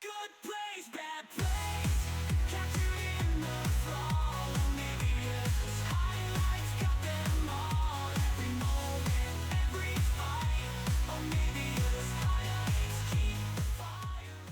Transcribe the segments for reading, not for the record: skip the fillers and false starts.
Good plays, bad plays, capturing the fall. OniviaLPLhighlights got them all. Every moment, every fight. OniviaLPLhighlights keep the fire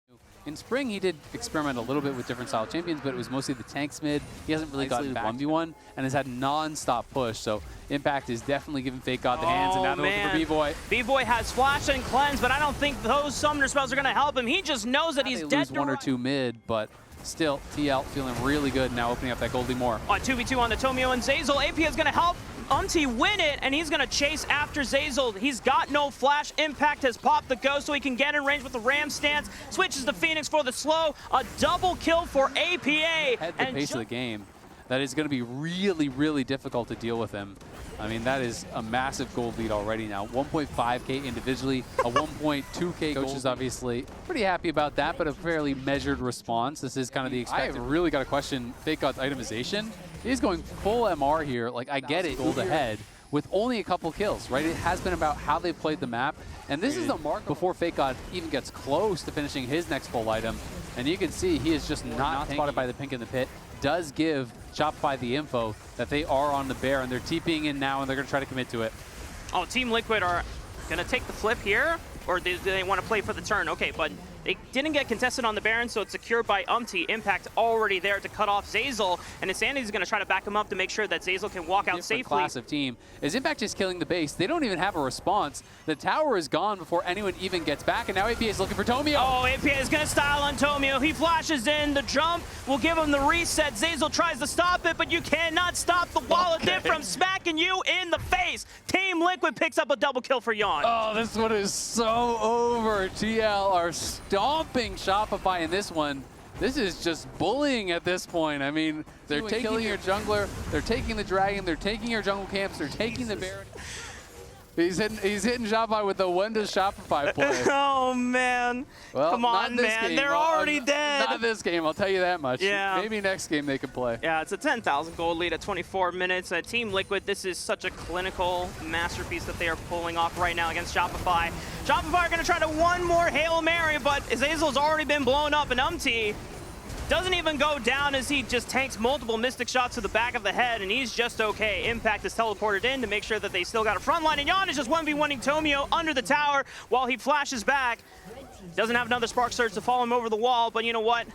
alive. In spring, he did experiment a little bit with different style champions, but it was mostly the tanks mid. He hasn't really gotten 1v1 and has had non-stop push. So Impact is definitely giving Fake God the hands, and now they're looking for B-Boy. B-Boy has Flash and Cleanse, but I don't think those Summoner spells are going to help him. He just knows that he's dead. Lose one or two mid, but still, TL feeling really good now, opening up that Goldie more. On 2v2 on the Tomio and Zeyzal, AP is going to help win it, and he's going to chase after Zeyzal. He's got no flash. Impact has popped the Ghost, so he can get in range with the Ram stance. Switches to Phoenix for the slow. A double kill for APA. At the pace of the game, that is going to be really, really difficult to deal with him. I mean, that is a massive gold lead already now. 1.5K individually, a 1.2K gold. Coach is obviously pretty happy about that, but a fairly measured response. This is kind of the expected. I have really got to question Fake God's itemization. He's going full MR here. Like, I get it, gold ahead with only a couple kills, right? It has been about how they played the map. And this is the mark before Fake God even gets close to finishing his next full item. And you can see he is just not spotted by the pink in the pit. Does give Shopify the info that they are on the bear, and they're TPing in now, and they're going to try to commit to it. Oh, Team Liquid are going to take the flip here, or do they want to play for the turn? Okay, but they didn't get contested on the Baron, so it's secured by Impact already there to cut off Zeyzal, and Insanity's going to try to back him up to make sure that Zeyzal can walk out safely. Class of team is Impact just killing the base. They don't even have a response. The tower is gone before anyone even gets back, and now APA is looking for Tomio. Oh, APA is going to style on Tomio. He flashes in. The jump will give him the reset. Zeyzal tries to stop it, but you cannot stop the wall of dip from smacking you in the face. Team Liquid picks up a double kill for Yawn. Oh, this one is so over. TL are stomping Shopify in this one. This is just bullying at this point. I mean, they're taking your jungler, they're taking the dragon, they're taking your jungle camps, they're taking the Baron. He's hitting Shopify with the when does Shopify play? Oh, man. Well, come on, man. Game. They're already dead. Not this game, I'll tell you that much. Yeah. Maybe next game they could play. Yeah, it's a 10,000 gold lead at 24 minutes. Team Liquid, this is such a clinical masterpiece that they are pulling off right now against Shopify. Shopify are going to try to one more Hail Mary, but Zeyzal's already been blown up, and doesn't even go down as he just tanks multiple Mystic shots to the back of the head, and he's just okay. Impact is teleported in to make sure that they still got a front line, and Yawn is just 1v1ing Tomio under the tower while he flashes back. Doesn't have another Spark Surge to fall him over the wall, but you know what?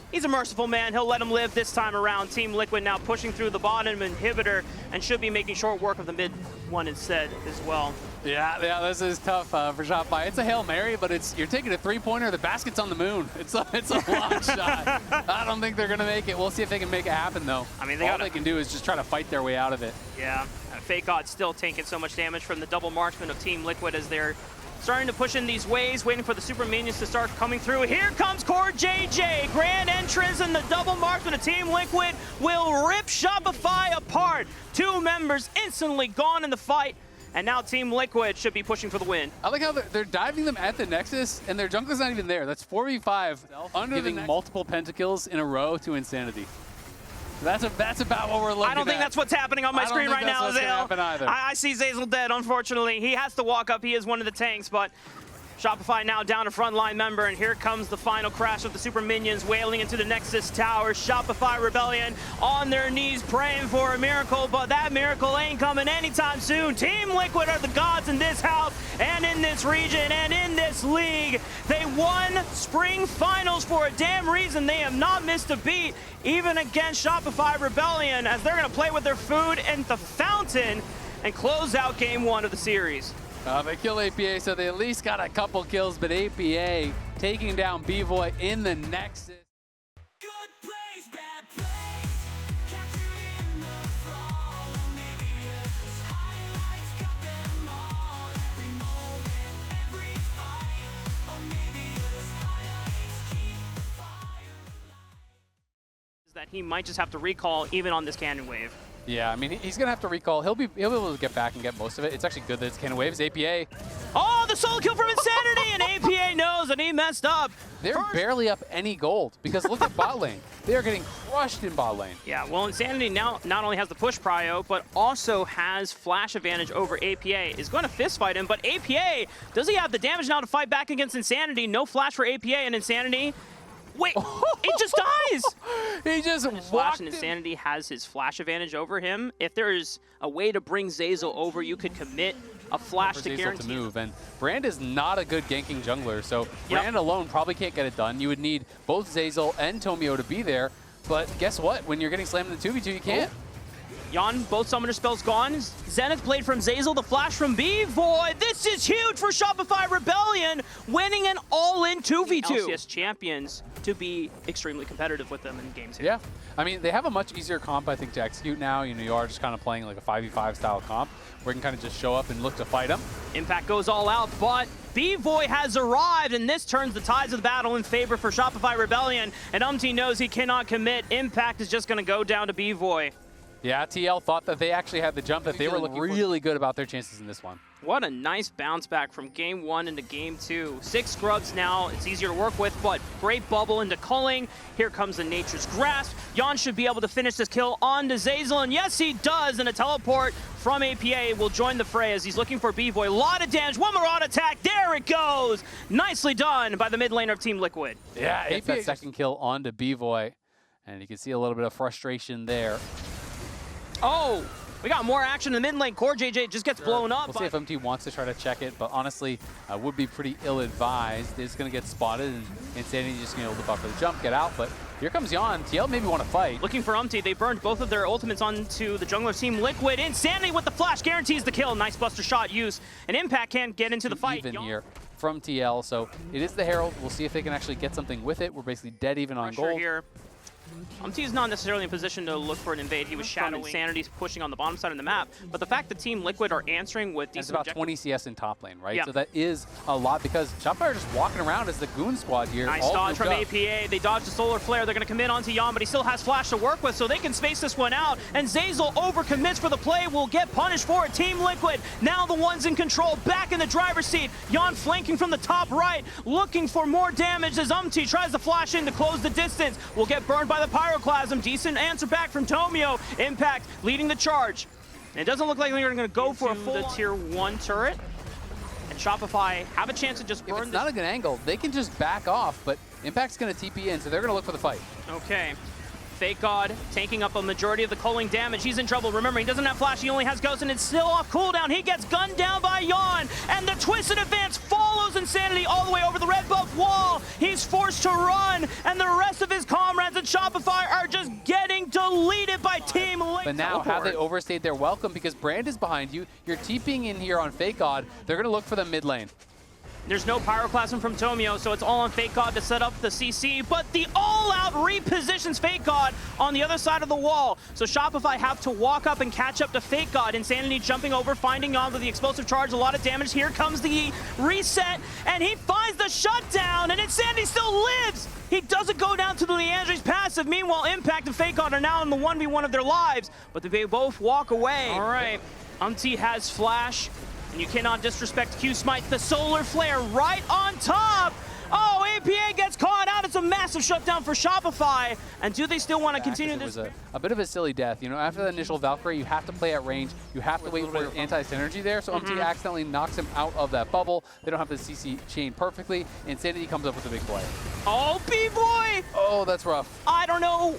He's a merciful man. He'll let him live this time around. Team Liquid now pushing through the bottom inhibitor and should be making short work of the mid one instead as well. Yeah, this is tough for Shopify. It's a Hail Mary, but you're taking a three-pointer. The basket's on the moon. It's a long shot. I don't think they're going to make it. We'll see if they can make it happen, though. I mean, all they can do is just try to fight their way out of it. Yeah, Fake God still taking so much damage from the double marksman of Team Liquid as they're starting to push in these waves, waiting for the super minions to start coming through. Here comes Core JJ. Grand entrance, and the double marksman of Team Liquid will rip Shopify apart. Two members instantly gone in the fight. And now Team Liquid should be pushing for the win. I like how they're diving them at the Nexus, and their jungler's not even there. That's 4v5, giving multiple pentakills in a row to Insanity. That's about what we're looking at. I don't think that's what's happening on my screen right now, Zale. I see Zeyzal dead, unfortunately. He has to walk up. He is one of the tanks, but Shopify now down a frontline member, and here comes the final crash of the super minions wailing into the Nexus tower. Shopify Rebellion on their knees praying for a miracle, but that miracle ain't coming anytime soon. Team Liquid are the gods in this house and in this region and in this league. They won spring finals for a damn reason. They have not missed a beat, even against Shopify Rebellion, as they're gonna play with their food in the fountain and close out game one of the series. They kill APA, so they at least got a couple kills, but APA taking down B-Boy in the Nexus. Good plays, bad plays, capturing the fall. OniviaLPLhighlights got them all. Every moment, every fight. OniviaLPLhighlights keep the fire alive. That he might just have to recall even on this cannon wave. Yeah, I mean, he's going to have to recall. He'll be able to get back and get most of it. It's actually good that it's cannon waves. APA. Oh, the solo kill from Insanity, and APA knows that he messed messed up. They're barely up any gold because look at bot lane. They are getting crushed in bot lane. Yeah, well, Insanity now not only has the push prio, but also has flash advantage over APA. Is going to fist fight him, but APA, does he have the damage now to fight back against Insanity? No flash for APA, and Insanity, wait, it just dies! He just Flash walked and in. Insanity has his flash advantage over him. If there's a way to bring Zeyzal over, you could commit a flash For to Zeyzal guarantee to move, and Brand is not a good ganking jungler, so Brand alone probably can't get it done. You would need both Zeyzal and Tomio to be there, but guess what? When you're getting slammed in the 2v2, you can't. Jan, both summoner spells gone. Zenith played from Zeyzal, the flash from B-Void. This is huge for Shopify Rebellion, winning an all-in 2v2. LCS champions to be extremely competitive with them in games here. Yeah, I mean, they have a much easier comp, I think, to execute now. You know, you are just kind of playing like a 5v5 style comp where you can kind of just show up and look to fight them. Impact goes all out, but B-Void has arrived, and this turns the tides of the battle in favor for Shopify Rebellion, and knows he cannot commit. Impact is just going to go down to B-Void. Yeah, TL thought that they actually had the jump, that they were looking really good about their chances in this one. What a nice bounce back from game 1 into game 2. 6 scrubs now, it's easier to work with, but great bubble into culling. Here comes the Nature's Grasp. Jan should be able to finish this kill on to Zeyzal, and yes, he does, and a teleport from APA will join the fray as he's looking for B-Void. A lot of damage, one more auto attack, there it goes! Nicely done by the mid laner of Team Liquid. Yeah, APA that second kill onto B-Void, and you can see a little bit of frustration there. Oh, we got more action in the mid lane. Core JJ just gets blown up. We'll see if MT wants to try to check it, but honestly, would be pretty ill-advised. It's going to get spotted, and Insanity just going to be able to buffer the jump, get out, but here comes Jan. TL maybe want to fight. Looking for Umti. They burned both of their ultimates onto the jungler Team Liquid. Insanity with the flash guarantees the kill. Nice buster shot use, and Impact can't get into the fight. Even here from TL, so it is the Herald. We'll see if they can actually get something with it. We're basically dead even on gold. Here. Umti's not necessarily in position to look for an invade. He was shadowing. Insanity's pushing on the bottom side of the map. But the fact that Team Liquid are answering with decent it's about 20 CS in top lane, right? Yeah. So that is a lot because Shopify are just walking around as the goon squad here. Nice dodge from APA. They dodged the solar flare. They're going to commit onto Jan, but he still has flash to work with, so they can space this one out. And Zeyzal overcommits for the play. Will get punished for it. Team Liquid now the ones in control, back in the driver's seat. Jan flanking from the top right, looking for more damage as Umti tries to flash in to close the distance. Will get burned by the pyroclasm. Decent answer back from Tomio. Impact leading the charge. And it doesn't look like they're going to go for a full tier 1 turret. And Shopify have a chance to just burn. If it's not a good angle, they can just back off, but Impact's going to TP in, so they're going to look for the fight. Okay. Fake God taking up a majority of the culling damage. He's in trouble. Remember, he doesn't have flash. He only has Ghost, and it's still off cooldown. He gets gunned down by Jan, and the twisted advance follows Insanity all the way over the red buff wall. He's forced to run, and the rest of his comrades at Shopify are just getting deleted by Team Liquid. But now, have they overstayed their welcome? Because Brand is behind you. You're TPing in here on Fake God. They're going to look for the mid lane. There's no pyroclasm from Tomio, so it's all on Fake God to set up the CC, but the all-out repositions Fake God on the other side of the wall. So Shopify have to walk up and catch up to Fake God. Insanity jumping over, finding on with the explosive charge, a lot of damage. Here comes the reset, and he finds the shutdown, and Insanity still lives! He doesn't go down to the Leandri's passive. Meanwhile, Impact and Fake God are now in the 1v1 of their lives, but they both walk away. All right, Umti has flash. And you cannot disrespect Q-Smite, the solar flare right on top. Oh, APA gets caught out. It's a massive shutdown for Shopify. And do they still want to continue this? It was a bit of a silly death. You know, after the initial Valkyrie, you have to play at range. You have to wait for anti-synergy there. So MT accidentally knocks him out of that bubble. They don't have the CC chain perfectly. Insanity comes up with a big play. Oh, B-Boy! Oh, that's rough. I don't know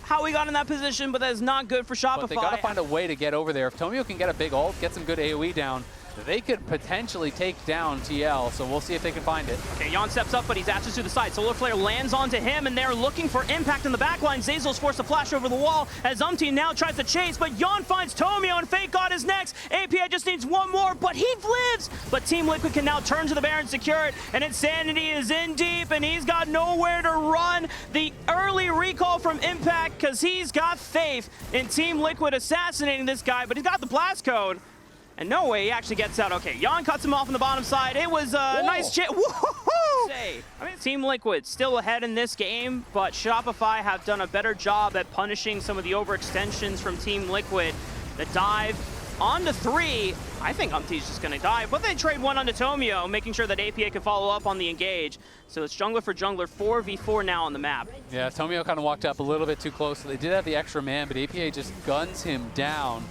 how he got in that position, but that is not good for Shopify. But they got to find a way to get over there. If Tomio can get a big ult, get some good AoE down, they could potentially take down TL, so we'll see if they can find it. Okay, Jan steps up, but he's ashes to the side. Solar Flare lands onto him, and they're looking for impact in the backline. Zeyzal's forced to flash over the wall as Umti now tries to chase, but Jan finds Tomio, and Fake God is next. API just needs one more, but he lives! But Team Liquid can now turn to the Baron, secure it, and Insanity is in deep, and he's got nowhere to run. The early recall from Impact, because he's got faith in Team Liquid assassinating this guy, but he's got the blast code. And no way he actually gets out. Okay, Jan cuts him off on the bottom side. It was a nice chip. Team Liquid still ahead in this game, but Shopify have done a better job at punishing some of the overextensions from Team Liquid. The dive On to 3. I think Umti's just going to die, but they trade 1 onto Tomio, making sure that APA can follow up on the engage. So it's jungler for jungler, 4v4 now on the map. Yeah, Tomio kind of walked up a little bit too close. So they did have the extra man, but APA just guns him down.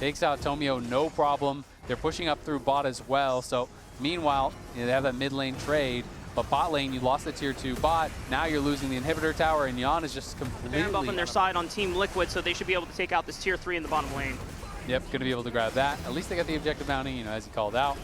Takes out Tomio, no problem. They're pushing up through bot as well. So meanwhile, they have that mid lane trade. But bot lane, you lost the tier 2 bot. Now you're losing the inhibitor tower, and Yan is just completely... They're buff on their side on Team Liquid, so they should be able to take out this tier 3 in the bottom lane. Yep, going to be able to grab that. At least they got the objective bounty, as he called out.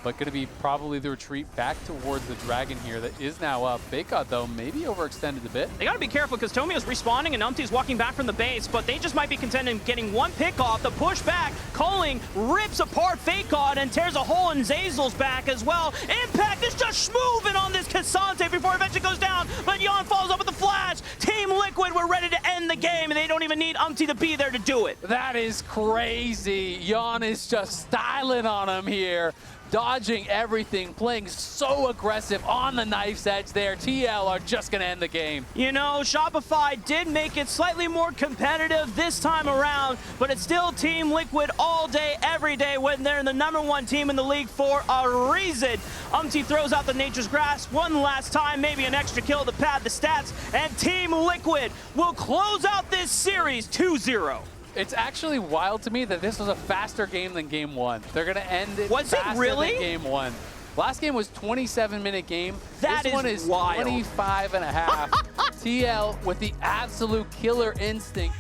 But going to be probably the retreat back towards the dragon here that is now up. Fake God, though, maybe overextended a bit. They got to be careful because Tomio's respawning and Umti's walking back from the base, but they just might be content in getting 1 pick off. The push back, Culling rips apart Fake God and tears a hole in Zazel's back as well. Impact is just moving on this Cassante before it eventually goes down, but Yan follows up with the flash. Team Liquid were ready to end the game, and they don't even need Umti to be there to do it. That is crazy. Yan is just styling on him here. Dodging everything, playing so aggressive on the knife's edge there. TL are just going to end the game. You know, Shopify did make it slightly more competitive this time around, but it's still Team Liquid all day, every day when they're the #1 team in the league for a reason. Umti throws out the Nature's Grass one last time, maybe an extra kill to pad the stats, and Team Liquid will close out this series 2-0. It's actually wild to me that this was a faster game than game 1. They're going to end it Was it faster really? than game 1. Last game was 27-minute game. That this one is is wild. 25 and a half. TL with the absolute killer instinct.